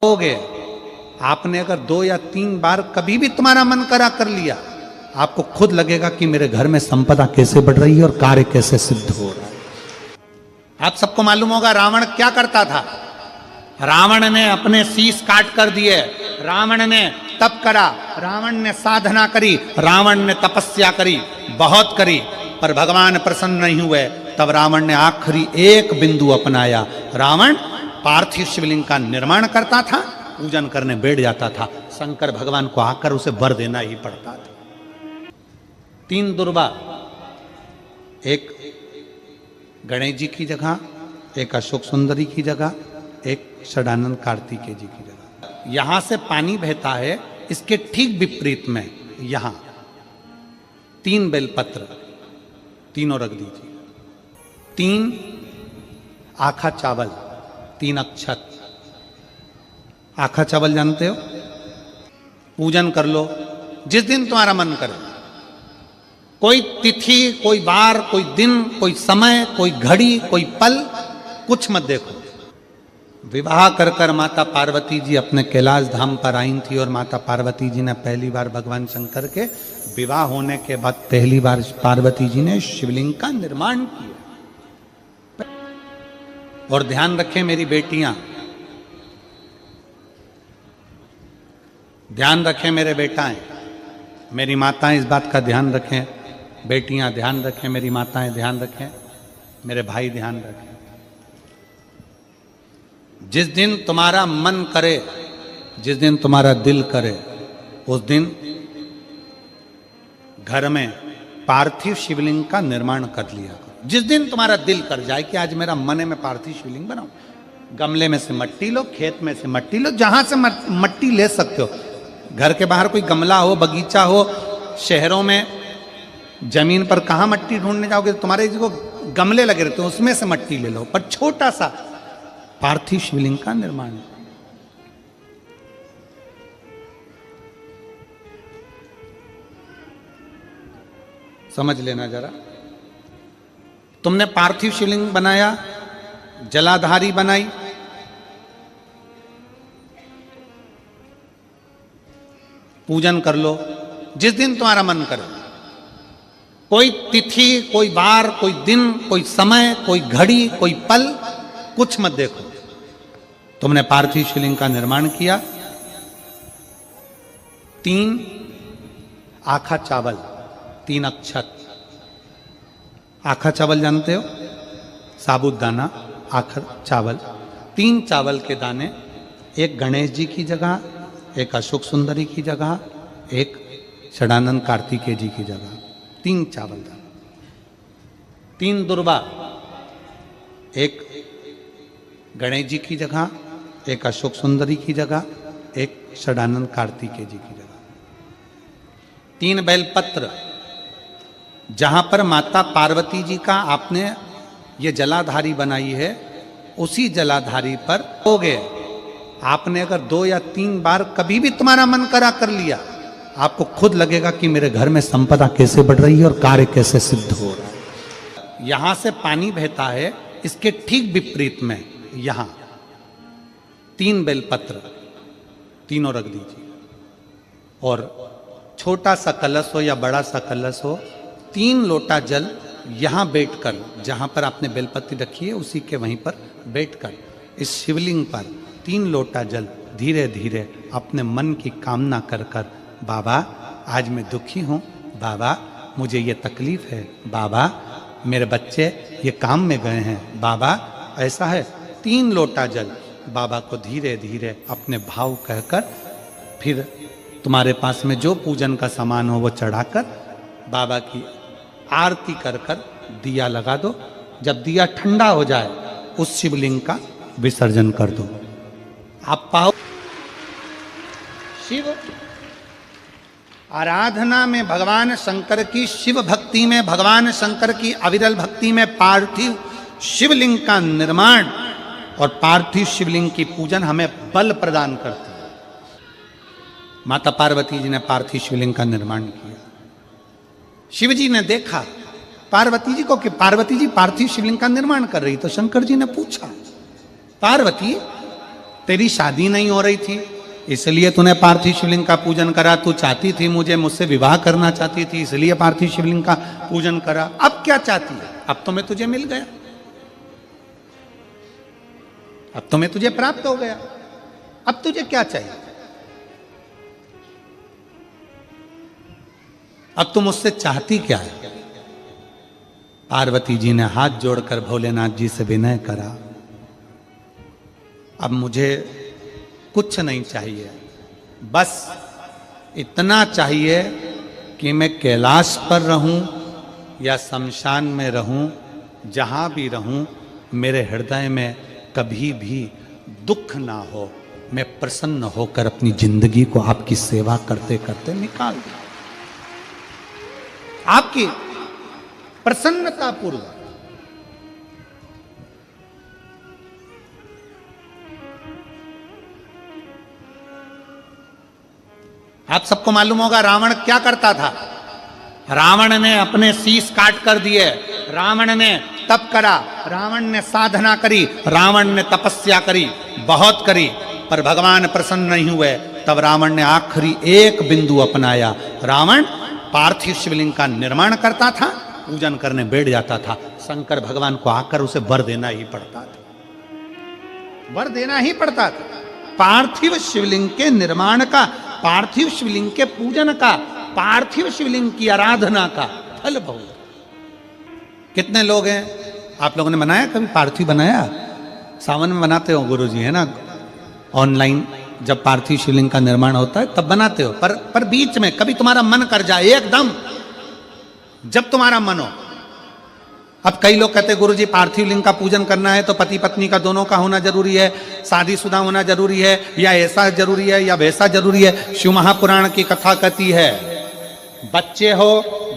होगे। आपने अगर 2 या 3 बार कभी भी तुम्हारा मन करा कर लिया, आपको खुद लगेगा कि मेरे घर में संपदा कैसे बढ़ रही है और कार्य कैसे सिद्ध हो रहा है। आप सबको मालूम होगा रावण क्या करता था। रावण ने अपने शीश काट कर दिए, रावण ने तप करा, रावण ने साधना करी, रावण ने तपस्या करी, बहुत करी, पर भगवान प्रसन्न नहीं हुए। तब रावण ने आखिरी एक बिंदु अपनाया। रावण पार्थिव शिवलिंग का निर्माण करता था, पूजन करने बैठ जाता था। शंकर भगवान को आकर उसे वर देना ही पड़ता था। 3 दुर्वा, एक गणेश जी की जगह, एक अशोक सुंदरी की जगह, एक षडानंद कार्तिकेय जी की जगह। यहां से पानी बहता है, इसके ठीक विपरीत में यहां 3 बेलपत्र, तीनों रख दीजिए। 3 आखा चावल, 3 अक्षत। आखा चावल जानते हो? पूजन कर लो जिस दिन तुम्हारा मन करे। कोई तिथि, कोई बार, कोई दिन, कोई समय, कोई घड़ी, कोई पल, कुछ मत देखो। विवाह कर कर माता पार्वती जी अपने कैलाश धाम पर आई थी और माता पार्वती जी ने पहली बार भगवान शंकर के विवाह होने के बाद पहली बार पार्वती जी ने शिवलिंग का निर्माण किया। और ध्यान रखें मेरी बेटियां, ध्यान रखें मेरे बेटाएं, मेरी माताएं इस बात का ध्यान रखें, बेटियां ध्यान रखें, मेरी माताएं ध्यान रखें, मेरे भाई ध्यान रखें। जिस दिन तुम्हारा मन करे, जिस दिन तुम्हारा दिल करे, उस दिन घर में पार्थिव शिवलिंग का निर्माण कर लिया करो। जिस दिन तुम्हारा दिल कर जाए कि आज मेरा मन है मैं पार्थिव शिवलिंग बनाऊं, गमले में से मट्टी लो, खेत में से मट्टी लो, जहां से मट्टी ले सकते हो। घर के बाहर कोई गमला हो, बगीचा हो, शहरों में जमीन पर कहां मट्टी ढूंढने जाओगे? तुम्हारे जो गमले लगे रहते हैं उसमें से मट्टी ले लो, पर छोटा सा पार्थिव शिवलिंग का निर्माण। समझ लेना जरा। तुमने पार्थिव शिवलिंग बनाया, जलाधारी बनाई, पूजन कर लो जिस दिन तुम्हारा मन करे। कोई तिथि, कोई बार, कोई दिन, कोई समय, कोई घड़ी, कोई पल, कुछ मत देखो। तुमने पार्थिव शिवलिंग का निर्माण किया। 3 आखा चावल, 3 अक्षत। आखा चावल जानते हो? साबूदाना, आखा चावल। 3 चावल के दाने, एक गणेश जी की जगह, एक अशोक सुंदरी की जगह, एक षडानंद कार्तिकेय जी की जगह। 3 चावल दाने। 3 दुर्वा, एक गणेश जी की जगह, एक अशोक सुंदरी की जगह, एक षडानंद कार्तिकेय जी की जगह। 3 बेलपत्र, जहां पर माता पार्वती जी का आपने ये जलाधारी बनाई है, उसी जलाधारी पर होगे। आपने अगर 2 या 3 बार कभी भी तुम्हारा मन करा कर लिया, आपको खुद लगेगा कि मेरे घर में संपदा कैसे बढ़ रही है और कार्य कैसे सिद्ध हो रहा है। यहां से पानी बहता है, इसके ठीक विपरीत में यहां 3 बेलपत्र, तीनों रख दीजिए। और छोटा सा कलश हो या बड़ा सा कलश हो, 3 लोटा जल यहां बैठकर, जहां पर आपने बेलपत्ती रखी है उसी के वहीं पर बैठकर इस शिवलिंग पर 3 लोटा जल धीरे धीरे अपने मन की कामना कर कर, बाबा आज मैं दुखी हूं, बाबा मुझे ये तकलीफ है, बाबा मेरे बच्चे ये काम में गए हैं, बाबा ऐसा है। 3 लोटा जल बाबा को धीरे धीरे अपने भाव कहकर, फिर तुम्हारे पास में जो पूजन का सामान हो वो चढ़ाकर बाबा की आरती कर कर दिया लगा दो। जब दिया ठंडा हो जाए उस शिवलिंग का विसर्जन कर दो। आप पाओ शिव आराधना में भगवान शंकर की, शिव भक्ति में भगवान शंकर की अविरल भक्ति में पार्थिव शिवलिंग का निर्माण और पार्थिव शिवलिंग की पूजन हमें बल प्रदान करती है। माता पार्वती जी ने पार्थिव शिवलिंग का निर्माण किया। शिव जी ने देखा पार्वती जी को कि पार्वती जी पार्थिव शिवलिंग का निर्माण कर रही, तो शंकर जी ने पूछा, पार्वती तेरी शादी नहीं हो रही थी इसलिए तूने पार्थिव शिवलिंग का पूजन करा, तू चाहती थी मुझसे विवाह करना चाहती थी इसलिए पार्थिव शिवलिंग का पूजन करा। अब क्या चाहती है? अब तो मैं तुझे मिल गया, अब तो मैं तुझे प्राप्त हो गया, अब तुझे क्या चाहिए? अब तुम मुझसे चाहती क्या है? पार्वती जी ने हाथ जोड़कर भोलेनाथ जी से विनय करा, अब मुझे कुछ नहीं चाहिए, बस इतना चाहिए कि मैं कैलाश पर रहूं या शमशान में रहूं, जहां भी रहूं मेरे हृदय में कभी भी दुख ना हो, मैं प्रसन्न होकर अपनी जिंदगी को आपकी सेवा करते करते निकाल दूं, आपकी प्रसन्नता पूर्वक। आप सबको मालूम होगा रावण क्या करता था। रावण ने अपने शीश काट कर दिए, रावण ने तप करा, रावण ने साधना करी, रावण ने तपस्या करी, बहुत करी, पर भगवान प्रसन्न नहीं हुए। तब रावण ने आखिरी एक बिंदु अपनाया। रावण पार्थिव शिवलिंग का निर्माण करता था, पूजन करने बैठ जाता था। शंकर भगवान को आकर उसे वर देना ही पड़ता था, वर देना ही पड़ता था। पार्थिव शिवलिंग के निर्माण का, पार्थिव शिवलिंग के पूजन का, पार्थिव शिवलिंग की आराधना का फल बहुत। कितने लोग हैं, आप लोगों ने बनाया कभी पार्थिव? बनाया? सावन में बनाते हो गुरुजी, है ना? ऑनलाइन जब पार्थिव शिवलिंग का निर्माण होता है तब बनाते हो, पर बीच में कभी तुम्हारा मन कर जाए, एकदम जब तुम्हारा मन हो। अब कई लोग कहते हैं गुरुजी पार्थिव लिंग का पूजन करना है तो पति पत्नी का दोनों का होना जरूरी है, शादीशुदा होना जरूरी है, या ऐसा जरूरी है या वैसा जरूरी है। शिव महापुराण की कथा कहती है बच्चे हो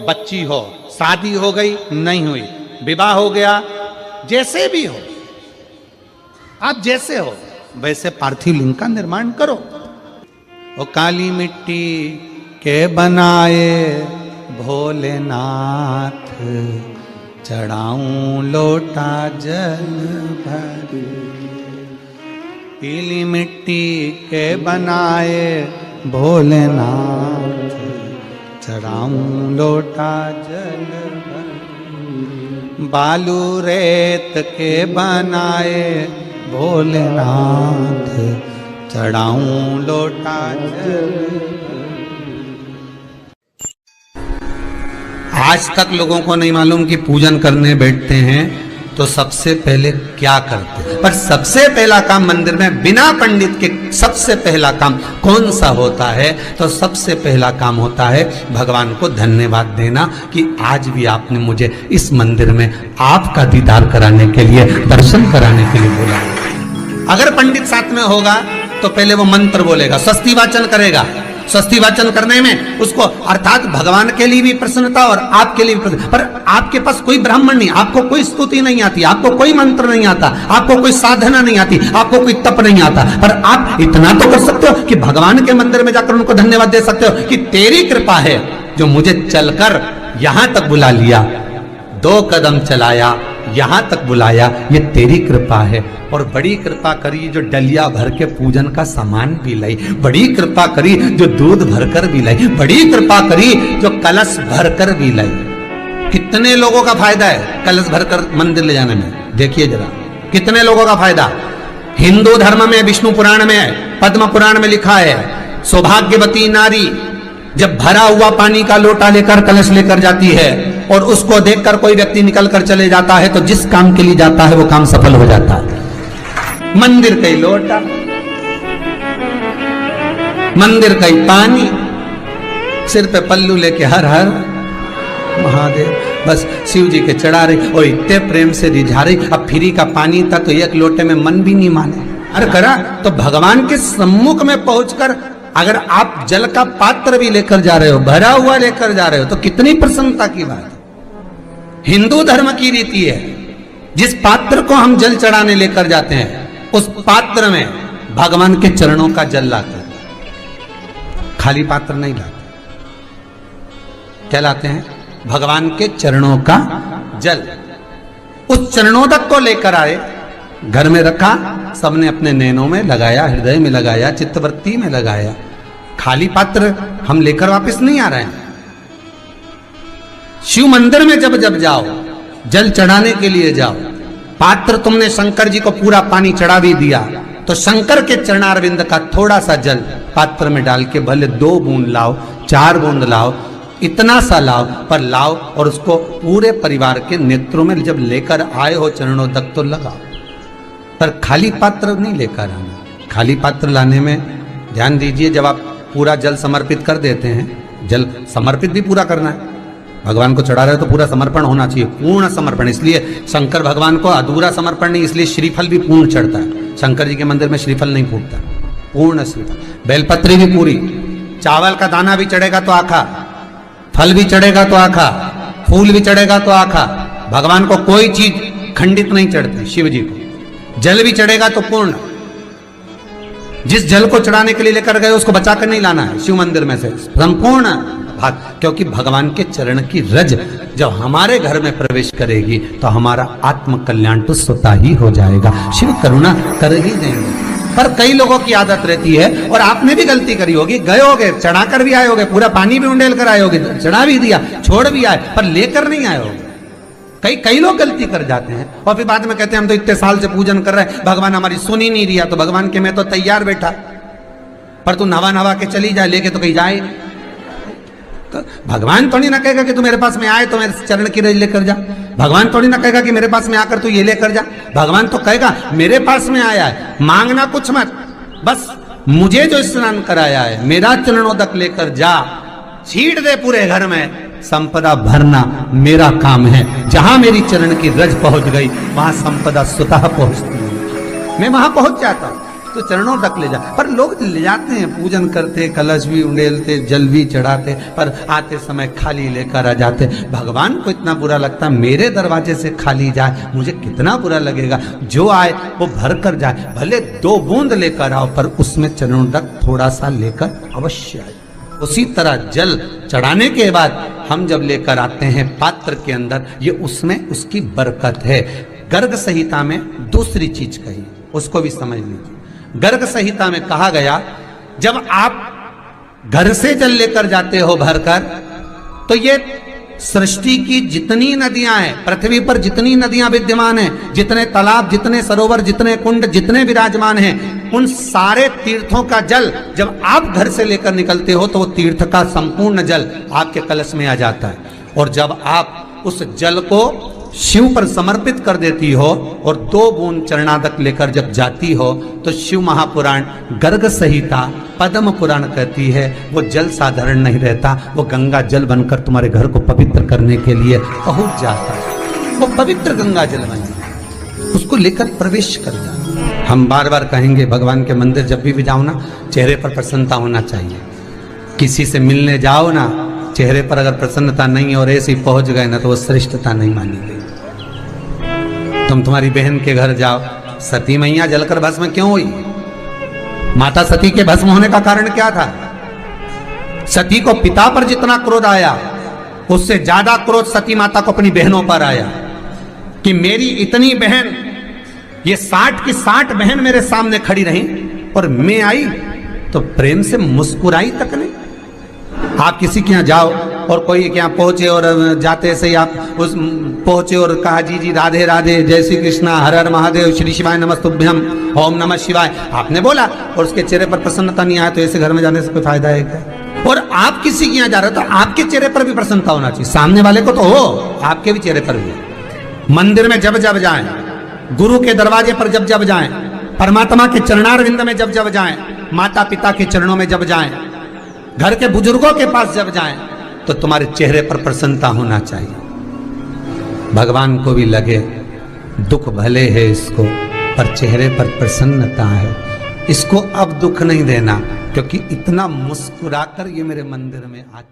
बच्ची हो, शादी हो गई नहीं हुई, विवाह हो गया, जैसे भी हो, आप जैसे हो वैसे पार्थिव लिंग का निर्माण करो। वो काली मिट्टी के बनाए भोलेनाथ, चढ़ाऊं लोटा जल भर। पीली मिट्टी के बनाए भोलेनाथ, चढ़ाऊं लोटा जल भर। बालू रेत के बनाए भोलेनाथ, चढ़ाऊं लोटा जल भर। आज तक लोगों को नहीं मालूम कि पूजन करने बैठते हैं तो सबसे पहले क्या करते हैं। पर सबसे पहला काम मंदिर में बिना पंडित के सबसे पहला काम कौन सा होता है? तो सबसे पहला काम होता है भगवान को धन्यवाद देना कि आज भी आपने मुझे इस मंदिर में आपका दीदार कराने के लिए, दर्शन कराने के लिए बोला। अगर पंडित साथ में होगा तो पहले वो मंत्र बोलेगा, स्वस्ति वाचन करेगा। स्वस्ति वाचन करने में उसको अर्थात भगवान के लिए भी प्रसन्नता और आपके लिए भी प्रसन्नता। पर आपके पास कोई ब्राह्मण नहीं, आपको कोई स्तुति नहीं आती, आपको कोई मंत्र नहीं आता, आपको कोई साधना नहीं आती, आपको कोई तप नहीं आता, पर आप इतना तो कर सकते हो कि भगवान के मंदिर में जाकर उनको धन्यवाद दे सकते हो कि तेरी कृपा है जो मुझे चलकर यहां तक बुला लिया, 2 कदम चलाया, यहां तक बुलाया, ये तेरी कृपा है। और बड़ी कृपा करी जो डलिया भर के पूजन का सामान भी लाई, बड़ी कृपा करी जो दूध भरकर भी लाई, बड़ी कृपा करी जो कलश भरकर भी लाई। कितने लोगों का फायदा है कलश भरकर मंदिर ले जाने में? देखिए जरा कितने लोगों का फायदा। हिंदू धर्म में विष्णु पुराण में, पद्म पुराण में लिखा है, सौभाग्यवती नारी जब भरा हुआ पानी का लोटा लेकर कलश लेकर जाती है और उसको देखकर कोई व्यक्ति निकल कर चले जाता है तो जिस काम के लिए जाता है वो काम सफल हो जाता है। मंदिर का ही लोटा, मंदिर का ही पानी, सिर पे पल्लू लेके हर हर महादेव, बस शिव जी के चढ़ा रही और इतने प्रेम से रिझा रही। अब फ्री का पानी था तो एक लोटे में मन भी नहीं माने। अरे करा तो भगवान के सम्मुख में पहुंचकर अगर आप जल का पात्र भी लेकर जा रहे हो, भरा हुआ लेकर जा रहे हो, तो कितनी प्रसन्नता की बात है। हिंदू धर्म की रीति है, जिस पात्र को हम जल चढ़ाने लेकर जाते हैं उस पात्र में भगवान के चरणों का जल लाते हैं, खाली पात्र नहीं लाते। क्या लाते हैं? भगवान के चरणों का जल। उस चरणों तक को लेकर आए घर में रखा, सबने अपने नैनों में लगाया, हृदय में लगाया, चित्तवृत्ति में लगाया। खाली पात्र हम लेकर वापस नहीं आ रहे हैं। शिव मंदिर में जब जब जाओ, जल चढ़ाने के लिए जाओ, पात्र तुमने शंकर जी को पूरा पानी चढ़ा भी दिया, तो शंकर के चरणारविंद का थोड़ा सा जल पात्र में डाल के भले 2 बूंद लाओ, 4 बूंद लाओ, इतना सा लाओ, पर लाओ और उसको पूरे परिवार के नेत्रों में जब लेकर आए हो चरणों तक तो लगाओ। पर खाली पात्र नहीं लेकर आना। खाली पात्र लाने में ध्यान दीजिए, जब आप पूरा जल समर्पित कर देते हैं, जल समर्पित भी पूरा करना है, भगवान को चढ़ा रहे हो तो पूरा समर्पण होना चाहिए, पूर्ण समर्पण। इसलिए शंकर भगवान को अधूरा समर्पण नहीं, इसलिए श्रीफल भी पूर्ण चढ़ता है। शंकर जी के मंदिर में श्रीफल नहीं फूटता, पूर्ण श्रीफल। बेलपत्री भी पूरी, चावल का दाना भी चढ़ेगा तो आखा, फल भी चढ़ेगा तो आखा, फूल भी चढ़ेगा तो आखा। भगवान को कोई चीज खंडित नहीं चढ़ती, शिव जी को। जल भी चढ़ेगा तो पूर्ण। जिस जल को चढ़ाने के लिए लेकर गए उसको बचा कर नहीं लाना है शिव मंदिर में से, संपूर्ण भाग। क्योंकि भगवान के चरण की रज जब हमारे घर में प्रवेश करेगी तो हमारा आत्म कल्याण तो स्वतः ही हो जाएगा। शिव करुणा कर ही देंगे। पर कई लोगों की आदत रहती है, और आपने भी गलती करी होगी, गए होगे, चढ़ा कर भी आए होगे, पूरा पानी भी उंडेल कर आए होगे, चढ़ा भी दिया, छोड़ भी आए, पर लेकर नहीं आए होगे। कई लोग गलती कर जाते हैं और फिर बाद में कहते हैं हम तो इतने साल से पूजन कर रहे हैं, भगवान हमारी सुन ही नहीं दिया। तो भगवान के मैं तो तैयार बैठा, पर तू नवा के चली जाए, लेके तो कहीं जाए। तो भगवान थोड़ी ना कहेगा कि तू मेरे पास में आए तो मेरे चरण की रज लेकर जा। भगवान थोड़ी ना कहेगा कि मेरे पास में आकर तू ये लेकर जा। भगवान तो कहेगा मेरे पास में आया है, मांगना कुछ मत, बस मुझे जो स्नान कराया है मेरा चरणोदक लेकर जा, छीट दे पूरे घर में, संपदा भरना मेरा काम है। जहां मेरी चरण की रज पहुंच गई वहां संपदा स्वतः पहुंचती है, मैं वहां पहुंच जाता हूं। तो चरणों तक ले जा। पर लोग ले जाते हैं, पूजन करते, कलश भी उंडेलते, जल भी चढ़ाते, पर आते समय खाली लेकर आ जाते। भगवान को इतना बुरा लगता है मेरे दरवाजे से खाली जाए, मुझे कितना बुरा लगेगा। जो आए वो भर कर जाए, भले 2 बूंद लेकर आओ, पर उसमें चरणों तक थोड़ा सा लेकर अवश्य आए। उसी तरह जल चढ़ाने के बाद हम जब लेकर आते हैं पात्र के अंदर, ये उसमें उसकी बरकत है। गर्ग संहिता में दूसरी चीज कही, उसको भी समझ लीजिए। गर्ग संहिता में कहा गया, जब आप घर से जल लेकर जाते हो भरकर, तो ये सृष्टि की जितनी नदियां हैं, पृथ्वी पर जितनी नदियां विद्यमान हैं, जितने तालाब, जितने सरोवर, जितने कुंड, जितने विराजमान हैं, उन सारे तीर्थों का जल जब आप घर से लेकर निकलते हो तो वो तीर्थ का संपूर्ण जल आपके कलश में आ जाता है। और जब आप उस जल को शिव पर समर्पित कर देती हो और 2 बूंद चरणादक लेकर जब जाती हो, तो शिव महापुराण, गर्ग संहिता, पद्म पुराण कहती है वो जल साधारण नहीं रहता, वो गंगा जल बनकर तुम्हारे घर को पवित्र करने के लिए पहुंच जाता है। वो पवित्र गंगा जल बन जाता, उसको लेकर प्रवेश कर जाता। हम बार बार कहेंगे भगवान के मंदिर जब भी जाओ ना, चेहरे पर प्रसन्नता होना चाहिए। किसी से मिलने जाओ ना, चेहरे पर अगर प्रसन्नता नहीं और ऐसे ही पहुंच गए ना, तो वो श्रेष्ठता नहीं मानी गई। तुम तुम्हारी बहन के घर जाओ, सती मैया जलकर भस्म क्यों हुई? माता सती के भस्म होने का कारण क्या था? सती को पिता पर जितना क्रोध आया, उससे ज्यादा क्रोध सती माता को अपनी बहनों पर आया कि मेरी इतनी बहन, ये 60 की 60 बहन मेरे सामने खड़ी रही और मैं आई तो प्रेम से मुस्कुराई तक नहीं। आप किसी के यहाँ जाओ और कोई के यहाँ पहुंचे और जाते से ही आप उस पहुंचे और कहा जी जी राधे राधे, जय श्री कृष्णा, हर हर महादेव, श्री शिवाय नमस्तुभ्यम, ओम नमः शिवाय, आपने बोला और उसके चेहरे पर प्रसन्नता नहीं आया, तो ऐसे घर में जाने से कोई फायदा है क्या? और आप किसी के यहाँ जा रहे हो तो आपके चेहरे पर भी प्रसन्नता होना चाहिए, सामने वाले को तो हो, आपके भी चेहरे पर भी। मंदिर में जब जब जाएं, गुरु के दरवाजे पर जब जब जाएं, परमात्मा के चरणारविंद में जब जब जाएं, माता पिता के चरणों में जब जाएं, घर के बुजुर्गों के पास जब जाएं, तो तुम्हारे चेहरे पर प्रसन्नता होना चाहिए। भगवान को भी लगे दुख भले है इसको, पर चेहरे पर प्रसन्नता है, इसको अब दुख नहीं देना, क्योंकि इतना मुस्कुराकर ये मेरे मंदिर में आते